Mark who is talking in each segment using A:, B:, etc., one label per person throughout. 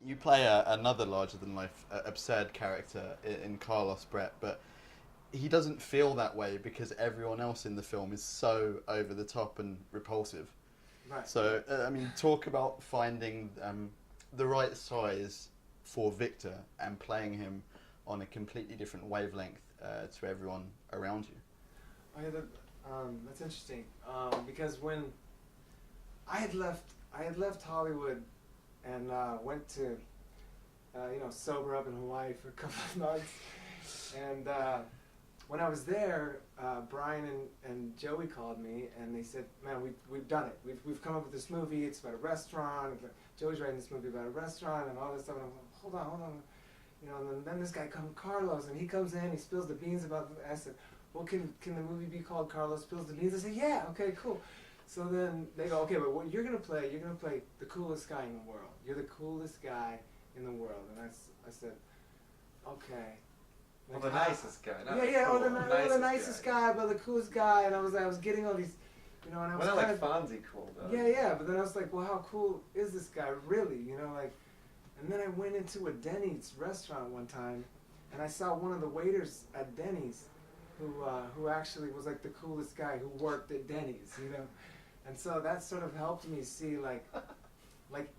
A: You play another larger-than-life, absurd character in Carlos Bret, but he doesn't feel that way because everyone else in the film is so over the top and repulsive.
B: Right.
A: So, I mean, talk about finding the right size for Victor and playing him on a completely different wavelength to everyone around you.
B: Oh, yeah, that's interesting. Because when I had left Hollywood and went to, sober up in Hawaii for a couple of months, and when I was there, Brian and Joey called me and they said, "Man, we've done it. We've come up with this movie. It's about a restaurant. Joey's writing this movie about a restaurant and all this stuff." And I'm like, hold on. And then this guy comes, Carlos, and he comes in, he spills the beans about the. I said, "Well, can the movie be called Carlos Spills the Beans?" I said, "Yeah, okay, cool." So then they go, "Okay, but what you're gonna play the coolest guy in the world. You're the coolest guy in the world." And I said, "Okay."
C: Well, the nicest guy. Not
B: The nicest guy, but the coolest guy. And I was getting all these, and I was
C: well, not like Fonzie cool though.
B: Yeah. But then I was like, well, how cool is this guy really? And then I went into a Denny's restaurant one time, and I saw one of the waiters at Denny's, who actually was like the coolest guy who worked at Denny's, and so that sort of helped me see like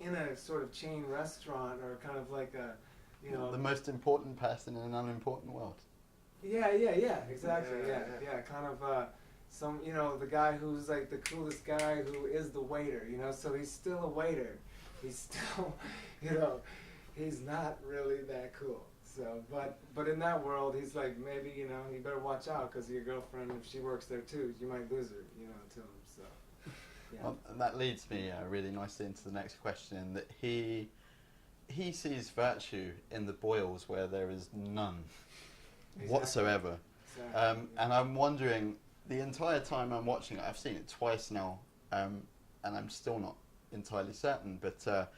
B: in a sort of chain restaurant or kind of like a.
A: The most important person in an unimportant world.
B: Yeah, exactly. Yeah. Kind of the guy who's like the coolest guy who is the waiter. So he's still a waiter. He's still, he's not really that cool. So, but in that world, he's like maybe you better watch out because your girlfriend, if she works there too, you might lose her. To him. So, yeah.
A: Well, and that leads me really nicely into the next question. That he sees virtue in the boils where there is none whatsoever.
B: Exactly.
A: And I'm wondering, the entire time I'm watching it, I've seen it twice now, and I'm still not entirely certain, but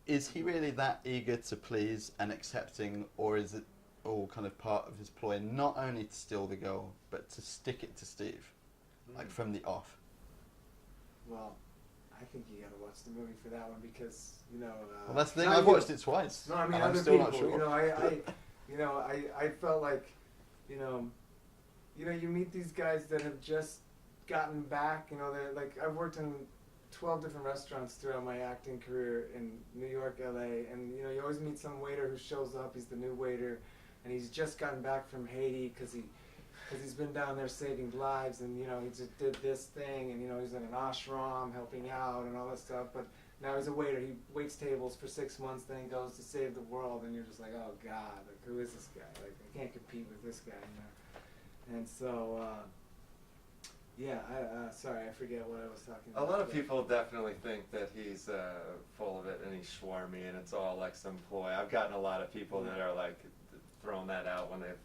A: is he really that eager to please and accepting, or is it all kind of part of his ploy, not only to steal the girl, but to stick it to Steve, like from the off?
B: Well, I think you gotta watch the movie for that one because well,
A: that's the thing. I've watched it twice.
B: No, I mean
A: and
B: other
A: I'm still
B: people.
A: not sure.
B: I felt like, you meet these guys that have just gotten back. They're like I've worked in 12 different restaurants throughout my acting career in New York, LA, and you always meet some waiter who shows up. He's the new waiter, and he's just gotten back from Haiti because he's been down there saving lives, and he just did this thing, and he's in an ashram helping out and all that stuff. But now he's a waiter. He waits tables for 6 months, then he goes to save the world, and you're just like, oh God, like who is this guy? Like I can't compete with this guy, And so, sorry, I forget what I was talking about.
C: A lot of people definitely think that he's full of it and he's schwarmy and it's all like some ploy. I've gotten a lot of people that are like throwing that out when it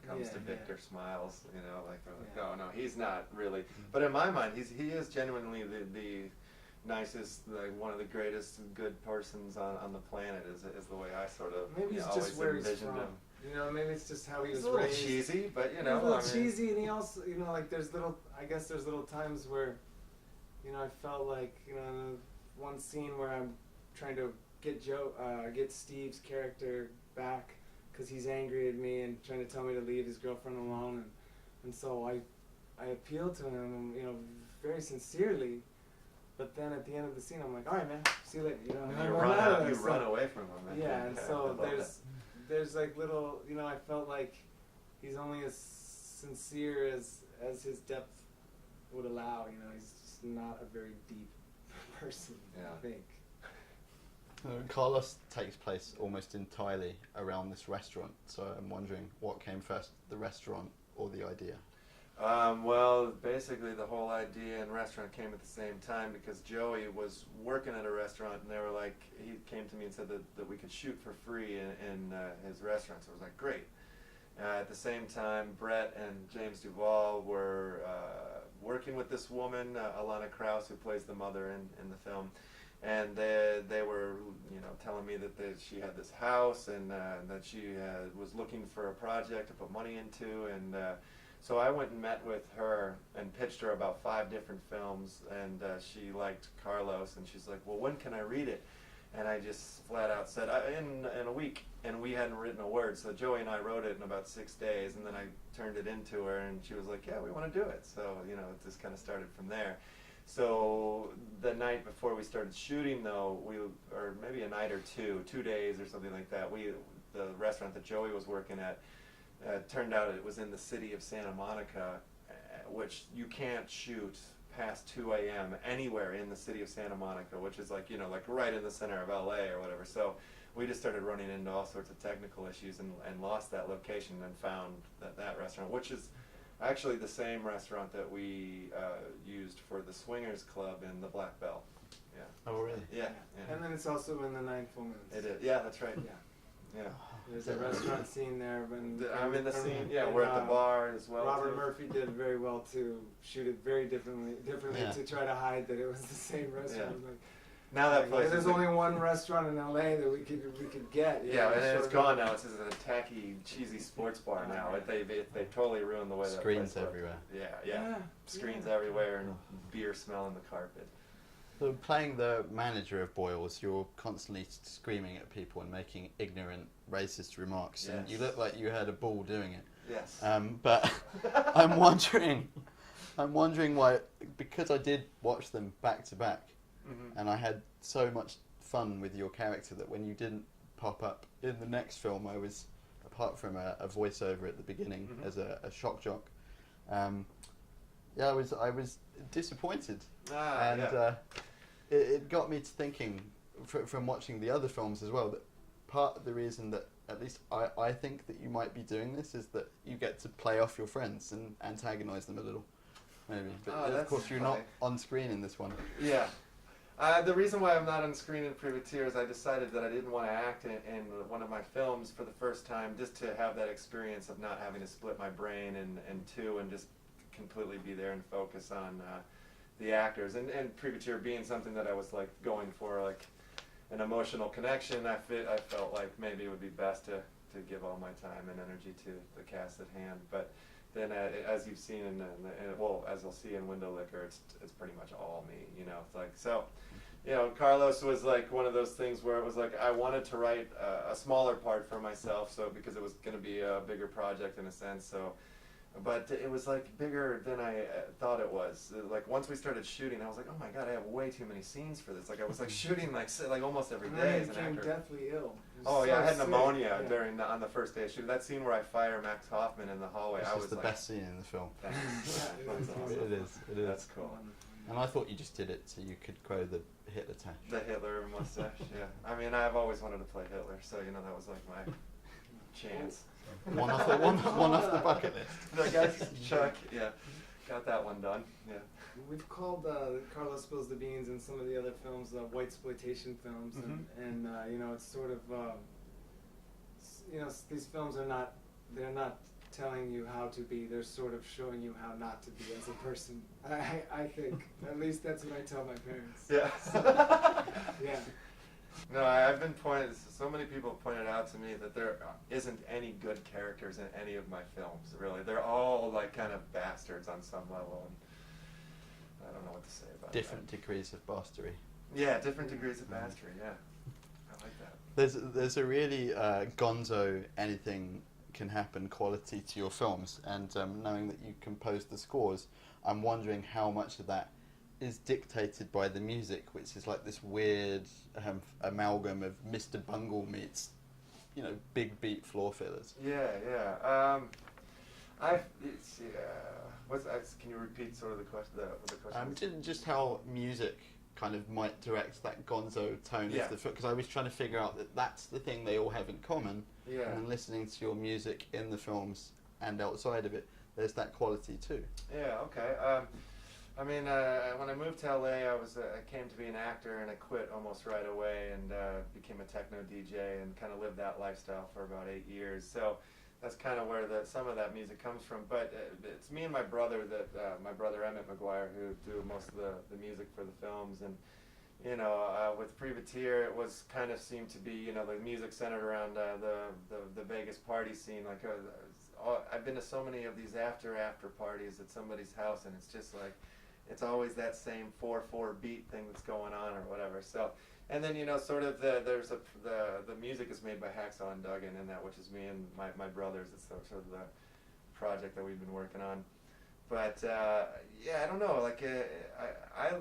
C: comes to Victor Smiles, like they're like, oh no, he's not really. But in my mind, he is genuinely the nicest, like one of the greatest good persons on the planet. Is the way I sort of
B: maybe it's
C: always
B: just where he's
C: envisioned
B: from.
C: him.
B: Maybe it's just how he was
C: He's a little
B: raised.
C: cheesy, but
B: He's a little cheesy, and he also, like there's little times where, I felt like, one scene where I'm trying to get Steve's character back because he's angry at me and trying to tell me to leave his girlfriend alone, and so I appealed to him, very sincerely. But then at the end of the scene, I'm like, all right, man, see you later.
C: You run away from him.
B: Yeah, and so there's like little, I felt like he's only as sincere as his depth would allow. He's just not a very deep person, I think.
A: Carlos takes place almost entirely around this restaurant, so I'm wondering what came first, the restaurant or the idea?
C: Well, basically the whole idea and restaurant came at the same time because Joey was working at a restaurant and they were like, he came to me and said that we could shoot for free in his restaurant, so I was like, great. At the same time, Brett and James Duvall were working with this woman, Alana Krause, who plays the mother in the film, and they were telling me that she had this house and that she was looking for a project to put money into, and so I went and met with her and pitched her about 5 different films, and she liked Carlos, and she's like, well, when can I read it? And I just flat out said, in a week, and we hadn't written a word. So Joey and I wrote it in about 6 days, and then I turned it into her, and she was like, yeah, we want to do it. So, you know, it just kind of started from there. So the night before we started shooting, though, or maybe a night or 2 days or something like that, the restaurant that Joey was working at, turned out it was in the city of Santa Monica, which you can't shoot past 2 a.m. anywhere in the city of Santa Monica, which is like, you know, like right in the center of LA or whatever. So we just started running into all sorts of technical issues and lost that location and found that restaurant, which is actually the same restaurant that we used for the Swingers Club in the Black Bell. Yeah.
A: Oh, really?
C: Yeah.
B: And then it's also in the 9 Full Moons.
C: It is. Yeah, that's right.
B: Yeah.
C: Yeah.
B: There's a restaurant scene there.
C: I'm in the scene. Yeah, we're at the bar as well.
B: Robert
C: too.
B: Murphy did very well to shoot it very differently
A: Yeah.
B: to try to hide that it was the same restaurant.
C: Yeah.
B: Like,
C: Now that place.
B: there's only one restaurant in LA that we could get.
C: Yeah, and it's gone now. It's just a tacky, cheesy sports bar now. They totally ruined the way that
A: Screens
C: place looked.
A: everywhere.
C: Yeah. Screens everywhere and beer smelling the carpet.
A: So playing the manager of Boyle's, you're constantly screaming at people and making ignorant, racist remarks, and you look like you had a ball doing it.
C: Yes.
A: But I'm wondering why, because I did watch them back to back, and I had so much fun with your character that when you didn't pop up in the next film, I was, apart from a voiceover at the beginning as a shock jock, I was disappointed, it got me to thinking from watching the other films as well that part of the reason that at least I think that you might be doing this is that you get to play off your friends and antagonise them a little, maybe. But of course you're not on screen in this one.
C: Yeah. The reason why I'm not on screen in Privateer is I decided that I didn't want to act in one of my films for the first time, just to have that experience of not having to split my brain in two and just completely be there and focus on the actors. And Privateer being something that I was like going for, like an emotional connection, I felt like maybe it would be best to give all my time and energy to the cast at hand. But then, as you've seen as I'll see in Window Liquor, it's pretty much all me. You know, it's like so. You know, Carlos was like one of those things where it was like I wanted to write a smaller part for myself, so because it was going to be a bigger project in a sense. So, but it was like bigger than I thought it was. Like once we started shooting, I was like, oh my god, I have way too many scenes for this. Like I was like shooting like almost every day as an actor.
B: You became deathly ill.
C: Oh yeah, I had pneumonia on the first day of shooting. That scene where I fire Max Hoffman in the hallway,
A: This
C: I was
A: is the
C: like,
A: best scene in the film.
C: It
A: is.
C: That's cool.
A: And I thought you just did it so you could grow the Hitler tash.
C: The Hitler mustache, yeah. I mean, I've always wanted to play Hitler, so you know that was like my chance.
A: One off the bucket list.
C: The guy's Chuck, yeah, got that one done. Yeah.
B: We've called Carlos Spills the Beans and some of the other films white exploitation films, and you know, it's sort of you know, these films are not telling you how to be, they're sort of showing you how not to be as a person. I think, at least that's what I tell my parents.
C: Yeah.
B: Yeah.
C: No, I've been so many people have pointed out to me that there isn't any good characters in any of my films, really. They're all like kind of bastards on some level, and I don't know what to say about
A: Different
C: that.
A: degrees of bastardy.
C: Yeah, different degrees of bastardy, yeah. I like that.
A: There's a really gonzo anything can happen quality to your films, and knowing that you compose the scores, I'm wondering how much of that is dictated by the music, which is like this weird amalgam of Mr. Bungle meets, you know, big beat floor fillers.
C: Yeah. Can you repeat sort of the question?
A: Just how music kind of might direct that gonzo tone of the film, because I was trying to figure out that that's the thing they all have in common.
C: Yeah.
A: And then listening to your music in the films and outside of it, there's that quality too.
C: Yeah. Okay. I mean, when I moved to LA, I came to be an actor, and I quit almost right away and became a techno DJ and kind of lived that lifestyle for about 8 years. So that's kind of where some of that music comes from. But it's me and my brother my brother Emmett McGuire, who do most of the music for the films. And you know, with Privateer, it was kind of seemed to be, you know, the music centered around the Vegas party scene. Like I've been to so many of these after parties at somebody's house, and it's just like, it's always that same 4/4 beat thing that's going on or whatever. So And then sort of the music is made by Hacksaw and Duggan in that, which is me and my brothers. It's sort of the project that we've been working on. But yeah, I don't know. Like I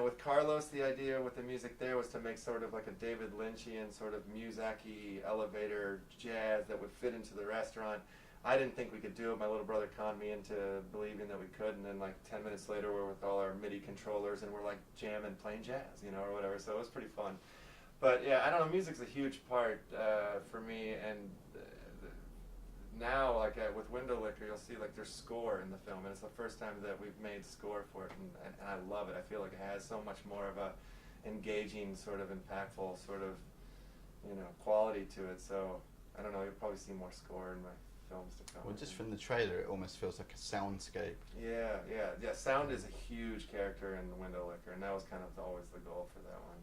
C: with Carlos, the idea with the music there was to make sort of like a David Lynchian sort of Muzak-y elevator jazz that would fit into the restaurant. I didn't think we could do it. My little brother conned me into believing that we could, and then like 10 minutes later we're with all our MIDI controllers and we're like jamming, playing jazz, or whatever. So it was pretty fun. But yeah, I don't know. Music's a huge part for me, and now like with Window Liquor, you'll see like there's score in the film, and it's the first time that we've made score for it, and I love it. I feel like it has so much more of a engaging, sort of impactful, sort of quality to it. So I don't know. You'll probably see more score in my films to come.
A: Well, just from the trailer, it almost feels like a soundscape.
C: Yeah. Sound is a huge character in the Window Liquor, and that was kind of always the goal for that one.